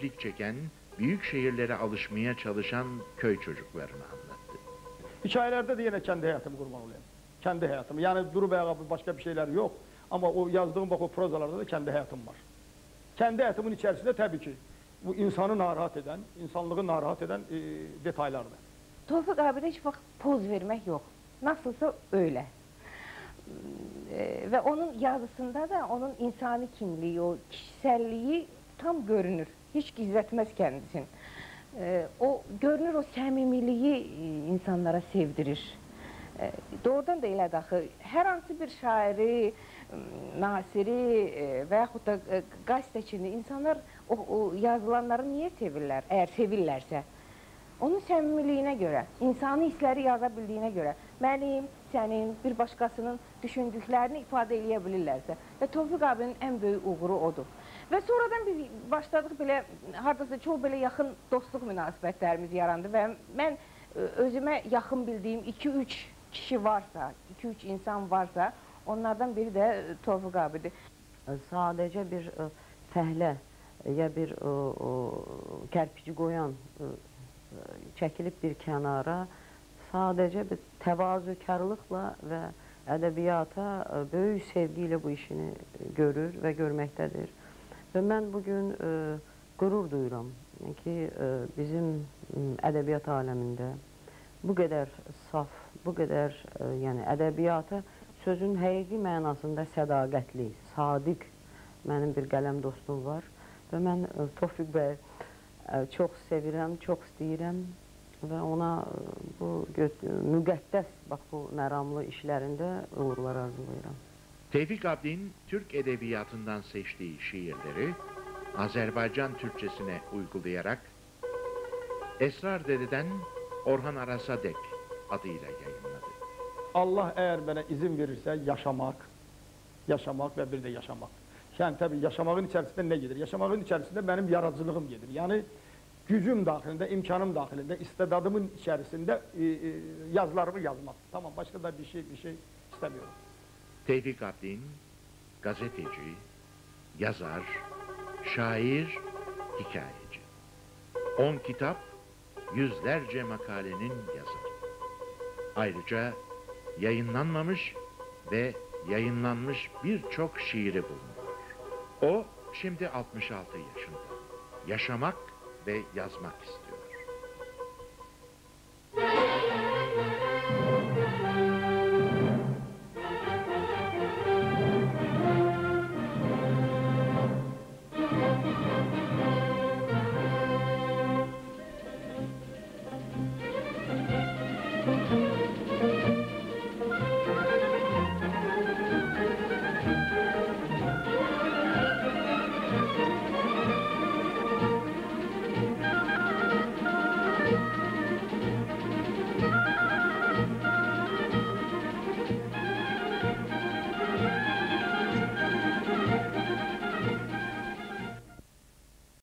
gençlik çeken, büyük şehirlere alışmaya çalışan köy çocuklarını anlattı. Hikayelerde de yine kendi hayatımı kurban olayım. Kendi hayatımı. Yani durup ayağa başka bir şeyler yok. Ama o yazdığım bak o prozalarda da kendi hayatım var. Kendi hayatımın içerisinde tabii ki bu insanı narahat eden, insanlığı narahat eden detaylardı. Tevfik abide hiç vakit poz vermek yok. Nasılsa öyle. Ve onun yazısında da onun insani kimliği, o kişiselliği tam görünür. Hiç gizletmez kendisini. O görünür, o səmimiliyi insanlara sevdirir. Doğrudan da elə daxı, hər hansı bir şairi, nasiri və yaxud da qazetəçini insanlar o yazılanları niyə sevirlər, əgər sevirlərsə? Onun səmimiliyinə görə, insani hissləri yaza bildiyinə görə, mənim, sənin, bir başqasının düşündüklərini ifadə eləyə bilirlərsə və Tevfik abinin ən böyük uğuru odur. Və sonradan biz başladıq belə, haradasa çox belə yaxın dostluq münasibətlərimiz yarandı və mən özümə yaxın bildiyim 2-3 kişi varsa, 2-3 insan varsa, onlardan biri də Tevfik abidir. Sadəcə bir fəhlə ya bir kərpici qoyan çəkilib bir kənara, sadəcə bir təvazökarlıqla və ədəbiyyata böyük sevgi ilə bu işini görür və görməkdədir. Və mən bugün qürur duyuram ki, bizim ədəbiyyat aləmində bu qədər saf, bu qədər yəni ədəbiyyata sözün həqiqi mənasında sədaqətli, sadiq mənim bir qələm dostum var və mən Tevfik bəy çox sevirəm, çox istəyirəm və ona bu müqəddəs bax bu məramlı işlərində uğurlar arzulayıram. Tevfik Abdin, Türk edebiyatından seçtiği şiirleri Azerbaycan Türkçesine uygulayarak Esrar Dede'den Orhan Aras'a dek adıyla yayınladı. Allah eğer bana izin verirse yaşamak ve bir de yaşamak. Yani tabii yaşamağın içerisinde ne gelir? Yaşamağın içerisinde benim yaratıcılığım gelir. Yani gücüm dahilinde, imkanım dahilinde, istedadımın içerisinde yazılarımı yazmak. Tamam, başka da bir şey istemiyorum. Tevfik Abdin, gazeteci, yazar, şair, hikayeci. 10 kitap, yüzlerce makalenin yazarı. Ayrıca yayınlanmamış ve yayınlanmış birçok şiiri bulunuyor. O şimdi 66 yaşında. Yaşamak ve yazmak istiyor.